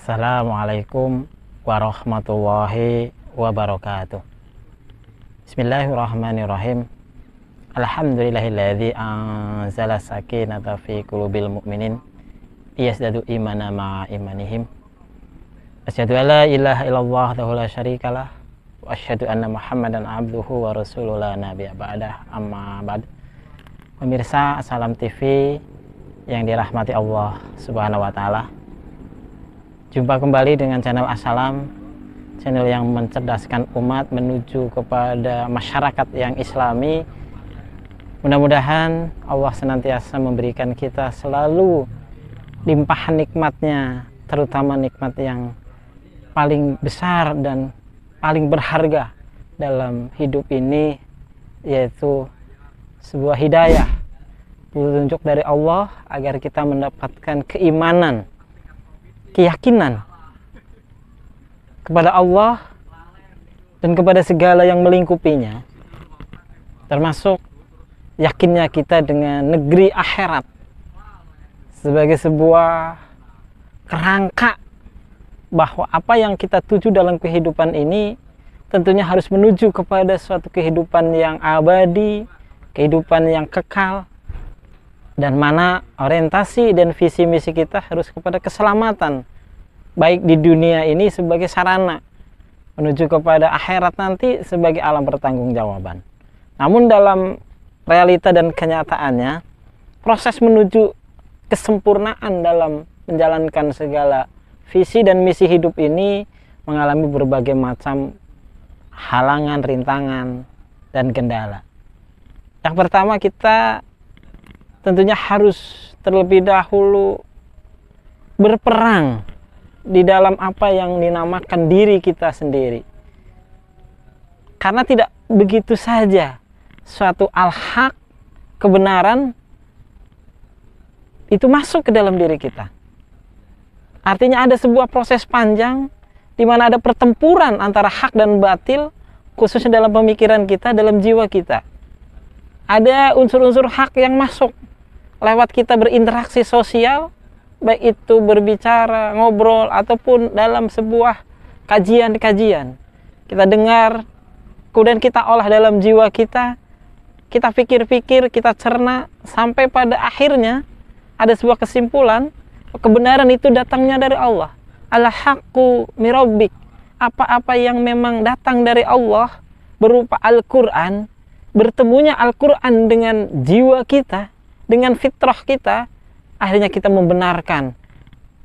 Assalamualaikum warahmatullahi wabarakatuh. Bismillahirrahmanirrahim. Alhamdulillahilladzi anzala sakinata fi qulubil mu'minin liyazdadu imana ma'a imanihim. Asyhadu an la ilaha illallah wahdahu la syarikalah wa asyhadu anna Muhammadan abduhu wa rasuluhu la nabiyya ba'dah, amma ba'd. Pemirsa Salam TV yang dirahmati Allah Subhanahu wa taala. Jumpa kembali dengan channel Assalam, channel yang mencerdaskan umat menuju kepada masyarakat yang islami. Mudah-mudahan Allah senantiasa memberikan kita selalu limpahan nikmatnya, terutama nikmat yang paling besar dan paling berharga dalam hidup ini, yaitu sebuah hidayah, petunjuk dari Allah agar kita mendapatkan keimanan, keyakinan kepada Allah dan kepada segala yang melingkupinya, termasuk yakinnya kita dengan negeri akhirat sebagai sebuah kerangka bahwa apa yang kita tuju dalam kehidupan ini tentunya harus menuju kepada suatu kehidupan yang abadi, kehidupan yang kekal, dan mana orientasi dan visi misi kita harus kepada keselamatan, baik di dunia ini sebagai sarana menuju kepada akhirat nanti sebagai alam pertanggungjawaban. Namun dalam realita dan kenyataannya, proses menuju kesempurnaan dalam menjalankan segala visi dan misi hidup ini mengalami berbagai macam halangan, rintangan, dan kendala. Yang pertama, kita tentunya harus terlebih dahulu berperang di dalam apa yang dinamakan diri kita sendiri. Karena tidak begitu saja suatu al-haq, kebenaran, itu masuk ke dalam diri kita. Artinya ada sebuah proses panjang di mana ada pertempuran antara hak dan batil, khususnya dalam pemikiran kita, dalam jiwa kita. Ada unsur-unsur hak yang masuk lewat kita berinteraksi sosial, baik itu berbicara, ngobrol, ataupun dalam sebuah kajian-kajian. Kita dengar, kemudian kita olah dalam jiwa kita pikir-pikir, kita cerna, sampai pada akhirnya ada sebuah kesimpulan, kebenaran itu datangnya dari Allah. Al-haqqu mirabbik. Apa-apa yang memang datang dari Allah berupa Al-Quran, bertemunya Al-Quran dengan jiwa kita, dengan fitrah kita, akhirnya kita membenarkan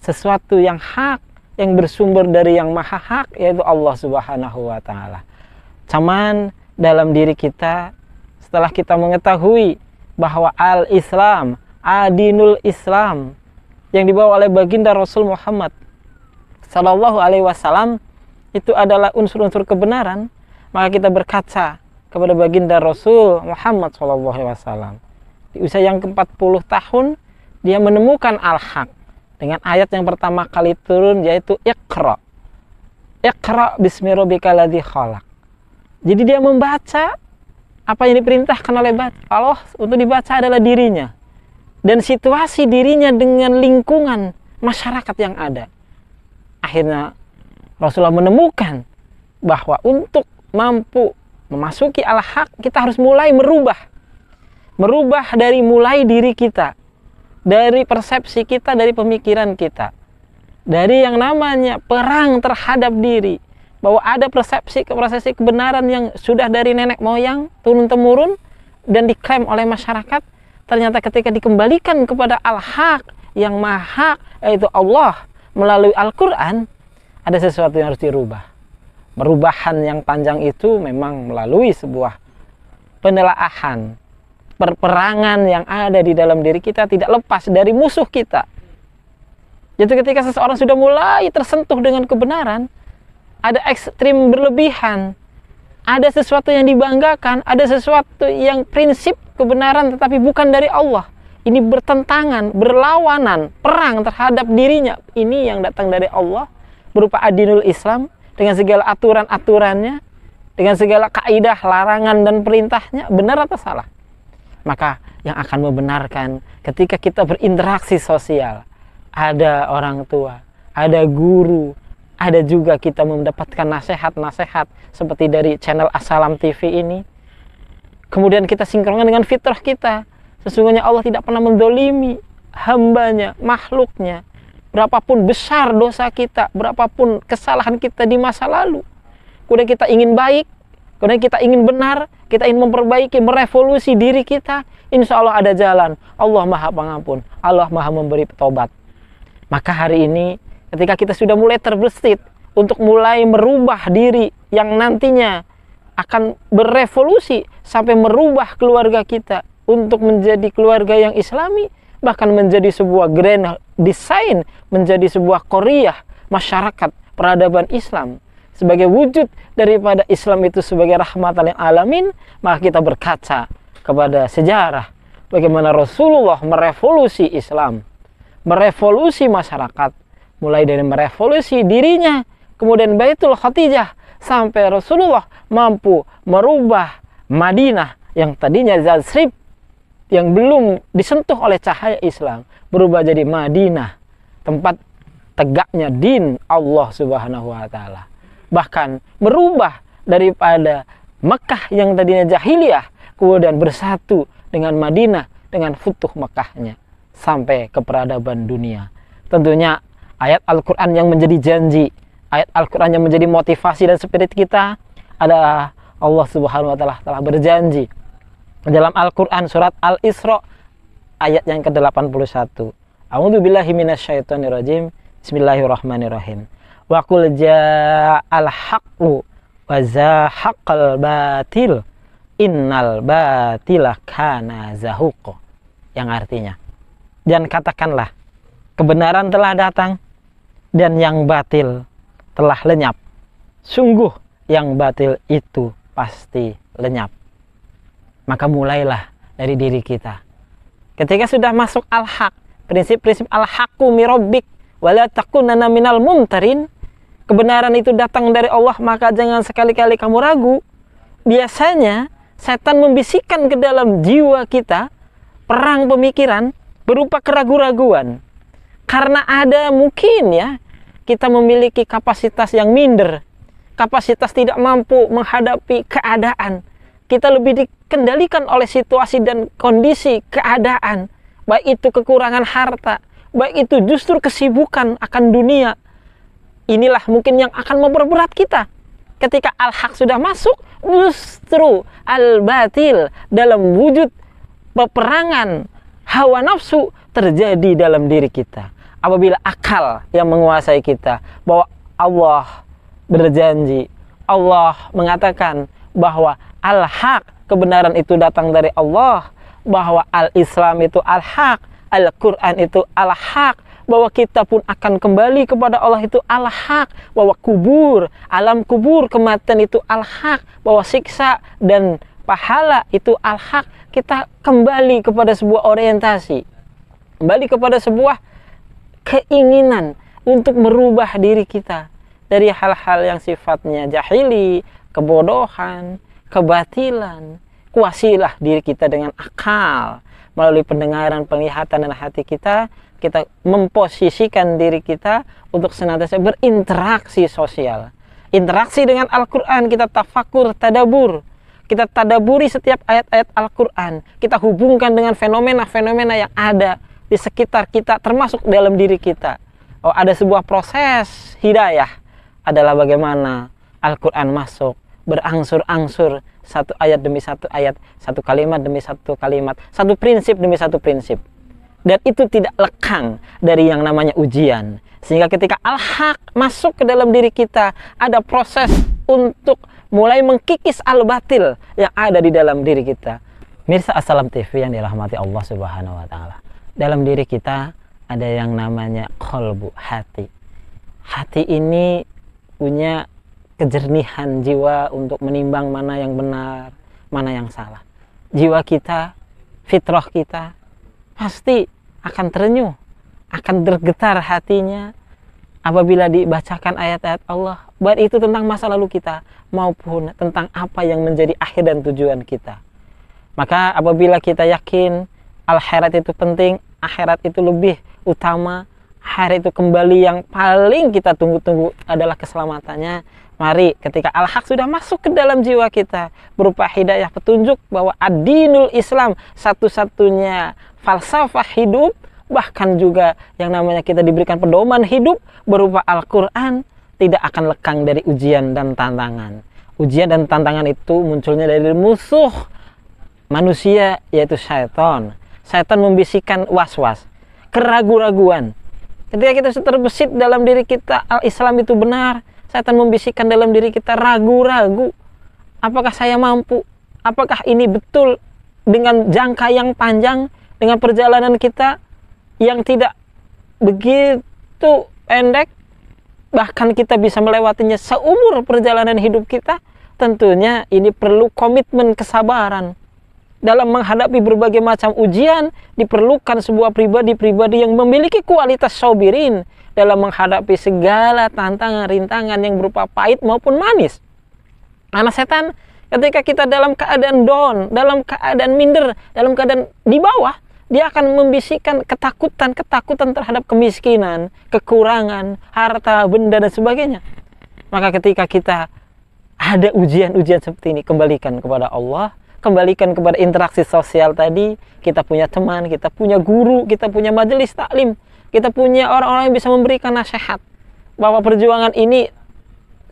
sesuatu yang hak, yang bersumber dari yang maha hak, yaitu Allah Subhanahu wa ta'ala. Cuman dalam diri kita, setelah kita mengetahui bahwa al-Islam, adinul Islam, yang dibawa oleh baginda Rasul Muhammad Sallallahu Alaihi Wasallam itu adalah unsur-unsur kebenaran, maka kita berkaca kepada baginda Rasul Muhammad Sallallahu Alaihi Wasallam. Di usia yang ke-40 tahun, dia menemukan al-haq dengan ayat yang pertama kali turun, yaitu Iqra. Iqra bismi rabbikal ladzi khalaq. Jadi dia membaca apa yang diperintahkan oleh Allah untuk dibaca adalah dirinya dan situasi dirinya dengan lingkungan masyarakat yang ada. Akhirnya Rasulullah menemukan bahwa untuk mampu memasuki al-haq, kita harus mulai merubah dari mulai diri kita, dari persepsi kita, dari pemikiran kita, dari yang namanya perang terhadap diri, bahwa ada persepsi kebenaran yang sudah dari nenek moyang turun-temurun dan diklaim oleh masyarakat. Ternyata ketika dikembalikan kepada al-haq yang maha, yaitu Allah melalui Al-Quran, ada sesuatu yang harus dirubah. Perubahan yang panjang itu memang melalui sebuah penelaahan, perperangan yang ada di dalam diri kita, tidak lepas dari musuh kita. Jadi ketika seseorang sudah mulai tersentuh dengan kebenaran, ada ekstrim berlebihan, ada sesuatu yang dibanggakan, ada sesuatu yang prinsip kebenaran tetapi bukan dari Allah. Ini bertentangan, berlawanan, perang terhadap dirinya. Ini yang datang dari Allah berupa adinul Islam dengan segala aturan-aturannya, dengan segala kaidah, larangan dan perintahnya, benar atau salah? Maka yang akan membenarkan ketika kita berinteraksi sosial, ada orang tua, ada guru, ada juga kita mendapatkan nasihat-nasihat seperti dari channel Assalam TV ini. Kemudian kita sinkronkan dengan fitrah kita. Sesungguhnya Allah tidak pernah mendolimi hambanya, makhluknya. Berapapun besar dosa kita, berapapun kesalahan kita di masa lalu, kemudian kita ingin baik, kemudian kita ingin benar, kita ingin memperbaiki, merevolusi diri kita, insya Allah ada jalan. Allah Maha Pengampun, Allah Maha Memberi Tobat. Maka hari ini ketika kita sudah mulai terbesit untuk mulai merubah diri yang nantinya akan berevolusi sampai merubah keluarga kita untuk menjadi keluarga yang islami, bahkan menjadi sebuah grand design, menjadi sebuah Korea masyarakat peradaban Islam sebagai wujud daripada Islam itu sebagai rahmatan lil alamin. Maka kita berkaca kepada sejarah bagaimana Rasulullah merevolusi Islam, merevolusi masyarakat, mulai dari merevolusi dirinya, kemudian Baitul Khadijah, sampai Rasulullah mampu merubah Madinah yang tadinya Zasrib, yang belum disentuh oleh cahaya Islam, berubah jadi Madinah, tempat tegaknya din Allah Subhanahu wa Ta'ala. Bahkan merubah daripada Mekah yang tadinya jahiliyah, kemudian bersatu dengan Madinah dengan futuh Mekahnya sampai ke peradaban dunia. Tentunya ayat Al-Quran yang menjadi janji, ayat Al-Quran yang menjadi motivasi dan spirit kita adalah Allah Subhanahu wa Ta'ala telah berjanji dalam Al-Quran surat Al-Isra ayat yang ke-81. A'udzubillahi minasyaitonirrajim. Bismillahirrahmanirrahim. Wa qul ja'al haqqu wa zahaqal batil innal batila kana zahuqa. Yang artinya, dan katakanlah kebenaran telah datang dan yang batil telah lenyap. Sungguh yang batil itu pasti lenyap. Maka mulailah dari diri kita. Ketika sudah masuk al-haq, prinsip-prinsip al-haqqu mirabbik wala takunanna minal mumtarin, kebenaran itu datang dari Allah, maka jangan sekali-kali kamu ragu. Biasanya setan membisikkan ke dalam jiwa kita perang pemikiran berupa keraguan-raguan. Karena ada mungkin ya, kita memiliki kapasitas yang minder, kapasitas tidak mampu menghadapi keadaan. Kita lebih dikendalikan oleh situasi dan kondisi keadaan. Baik itu kekurangan harta, baik itu justru kesibukan akan dunia. Inilah mungkin yang akan memperberat kita. Ketika al-haq sudah masuk, justru al-batil dalam wujud peperangan hawa nafsu terjadi dalam diri kita. Apabila akal yang menguasai kita, bahwa Allah berjanji, Allah mengatakan bahwa al-haq, kebenaran itu datang dari Allah, bahwa al-Islam itu al-haq, Al-Quran itu al-haq, bahwa kita pun akan kembali kepada Allah itu al-haq, bahwa kubur, alam kubur, kematian itu al-haq, bahwa siksa dan pahala itu al-haq. Kita kembali kepada sebuah orientasi, kembali kepada sebuah keinginan untuk merubah diri kita dari hal-hal yang sifatnya jahili, kebodohan, kebatilan. Kuasilah diri kita dengan akal, melalui pendengaran, penglihatan, dan hati kita. Kita memposisikan diri kita untuk senantiasa berinteraksi sosial, interaksi dengan Al-Quran. Kita tafakur, tadabur, kita tadaburi setiap ayat-ayat Al-Quran. Kita hubungkan dengan fenomena-fenomena yang ada di sekitar kita, termasuk dalam diri kita. Oh, ada sebuah proses hidayah, adalah bagaimana Al-Quran masuk berangsur-angsur, satu ayat demi satu ayat, satu kalimat demi satu kalimat, satu prinsip demi satu prinsip. Dan itu tidak lekang dari yang namanya ujian. Sehingga ketika al-haq masuk ke dalam diri kita, ada proses untuk mulai mengkikis al-batil yang ada di dalam diri kita. Mirsa Assalam TV yang dirahmati Allah Subhanahu wa Ta'ala. Dalam diri kita ada yang namanya qalbu, hati. Hati ini punya kejernihan jiwa untuk menimbang mana yang benar, mana yang salah. Jiwa kita, fitrah kita pasti akan terenyuh, akan bergetar hatinya apabila dibacakan ayat-ayat Allah, baik itu tentang masa lalu kita maupun tentang apa yang menjadi akhir dan tujuan kita. Maka apabila kita yakin al-akhirat itu penting, akhirat itu lebih utama, hari itu kembali yang paling kita tunggu-tunggu adalah keselamatannya. Mari ketika al-haq sudah masuk ke dalam jiwa kita berupa hidayah petunjuk bahwa ad-dinul Islam satu-satunya falsafah hidup, bahkan juga yang namanya kita diberikan pedoman hidup berupa Al-Quran, tidak akan lekang dari ujian dan tantangan. Ujian dan tantangan itu munculnya dari musuh manusia, yaitu syaitan. Syaitan membisikkan was-was, keraguan-raguan. Ketika kita terbesit dalam diri kita al-Islam itu benar, syaitan membisikkan dalam diri kita ragu-ragu. Apakah saya mampu? Apakah ini betul dengan jangka yang panjang, dengan perjalanan kita yang tidak begitu pendek, bahkan kita bisa melewatinya seumur perjalanan hidup kita? Tentunya ini perlu komitmen kesabaran. Dalam menghadapi berbagai macam ujian, diperlukan sebuah pribadi-pribadi yang memiliki kualitas sabirin dalam menghadapi segala tantangan, rintangan yang berupa pahit maupun manis. Karena setan ketika kita dalam keadaan down, dalam keadaan minder, dalam keadaan di bawah, dia akan membisikkan ketakutan terhadap kemiskinan, kekurangan, harta, benda, dan sebagainya. Maka ketika kita ada ujian-ujian seperti ini, kembalikan kepada Allah, kembalikan kepada interaksi sosial tadi. Kita punya teman, kita punya guru, kita punya majelis taklim, kita punya orang-orang yang bisa memberikan nasihat bahwa perjuangan ini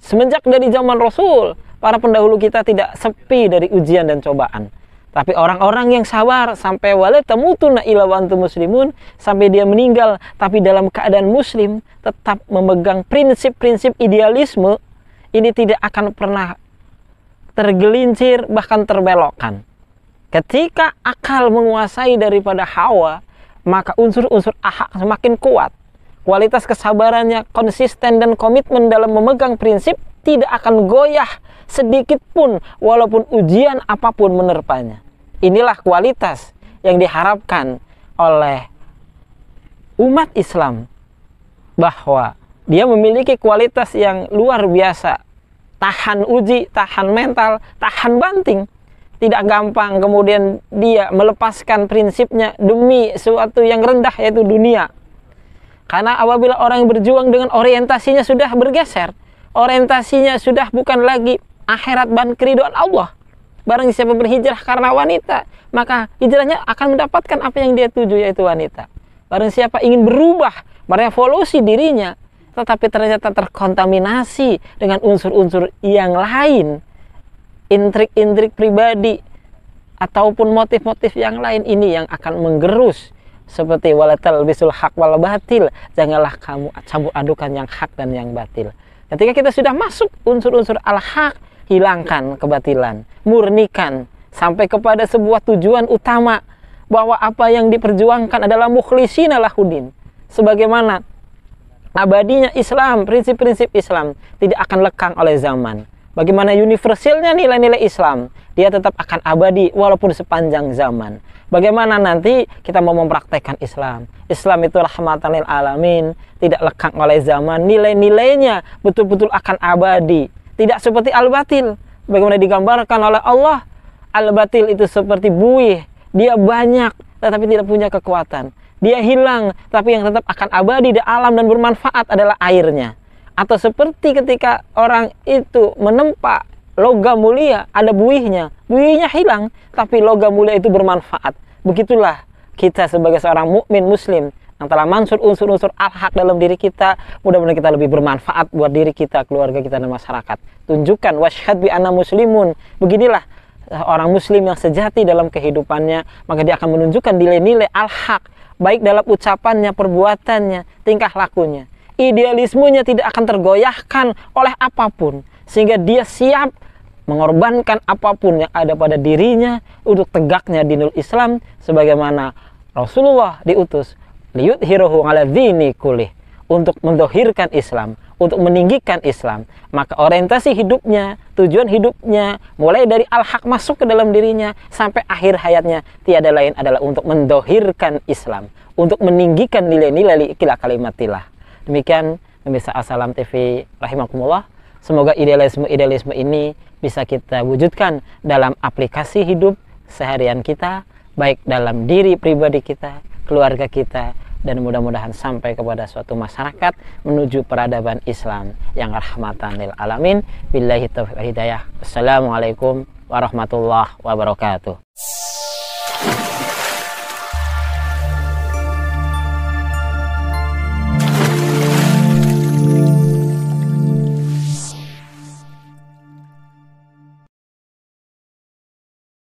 semenjak dari zaman Rasul, para pendahulu kita tidak sepi dari ujian dan cobaan. Tapi orang-orang yang sabar sampai wala tamutunna illa wa antum muslimun, sampai dia meninggal tapi dalam keadaan muslim, tetap memegang prinsip-prinsip idealisme, ini tidak akan pernah tergelincir, bahkan terbelokkan. Ketika akal menguasai daripada hawa, maka unsur-unsur ahak semakin kuat. Kualitas kesabarannya konsisten dan komitmen dalam memegang prinsip tidak akan goyah sedikit pun walaupun ujian apapun menerpanya. Inilah kualitas yang diharapkan oleh umat Islam, bahwa dia memiliki kualitas yang luar biasa, tahan uji, tahan mental, tahan banting. Tidak gampang kemudian dia melepaskan prinsipnya demi sesuatu yang rendah, yaitu dunia. Karena apabila orang yang berjuang dengan orientasinya sudah bergeser, orientasinya sudah bukan lagi akhirat dan keridhaan Allah, barang siapa berhijrah karena wanita, maka hijrahnya akan mendapatkan apa yang dia tuju, yaitu wanita. Barang siapa ingin berubah, merevolusi dirinya, tetapi ternyata terkontaminasi dengan unsur-unsur yang lain, intrik-intrik pribadi, ataupun motif-motif yang lain, ini yang akan menggerus. Seperti wala talbisul haq wal batil, janganlah kamu campur adukan yang hak dan yang batil. Ketika kita sudah masuk unsur-unsur al-haq, hilangkan kebatilan, murnikan sampai kepada sebuah tujuan utama, bahwa apa yang diperjuangkan adalah mukhlishina lahudin. Sebagaimana abadinya Islam, prinsip-prinsip Islam tidak akan lekang oleh zaman. Bagaimana universalnya nilai-nilai Islam, dia tetap akan abadi walaupun sepanjang zaman. Bagaimana nanti kita mau mempraktekkan Islam, Islam itu rahmatan lil alamin, tidak lekang oleh zaman, nilai-nilainya betul-betul akan abadi. Tidak seperti al-batil, bagaimana digambarkan oleh Allah. Al-batil itu seperti buih, dia banyak tetapi tidak punya kekuatan. Dia hilang, tapi yang tetap akan abadi di alam dan bermanfaat adalah airnya. Atau seperti ketika orang itu menempa logam mulia, ada buihnya, buihnya hilang, tapi logam mulia itu bermanfaat. Begitulah kita sebagai seorang mukmin muslim yang telah mansur unsur-unsur al-haq dalam diri kita, mudah-mudahan kita lebih bermanfaat buat diri kita, keluarga kita, dan masyarakat. Tunjukkan wasyhad bi anna muslimun. Beginilah orang muslim yang sejati dalam kehidupannya, maka dia akan menunjukkan nilai-nilai al-haq, baik dalam ucapannya, perbuatannya, tingkah lakunya. Idealismenya tidak akan tergoyahkan oleh apapun, sehingga dia siap mengorbankan apapun yang ada pada dirinya untuk tegaknya dinul Islam, sebagaimana Rasulullah diutus liyudhirahu ala dini kulih, untuk mendohirkan Islam, untuk meninggikan Islam. Maka orientasi hidupnya, tujuan hidupnya, mulai dari al-haq masuk ke dalam dirinya sampai akhir hayatnya, tiada lain adalah untuk mendohirkan Islam, untuk meninggikan nilai-nilai ikilah kalimatillah. Demikian pemirsa Assalam TV rahimakumullah. Semoga idealisme ini bisa kita wujudkan dalam aplikasi hidup seharian kita, baik dalam diri pribadi kita, keluarga kita, dan mudah-mudahan sampai kepada suatu masyarakat menuju peradaban Islam yang rahmatan lil alamin. Billahi taufiq wal hidayah. Assalamualaikum warahmatullahi wabarakatuh.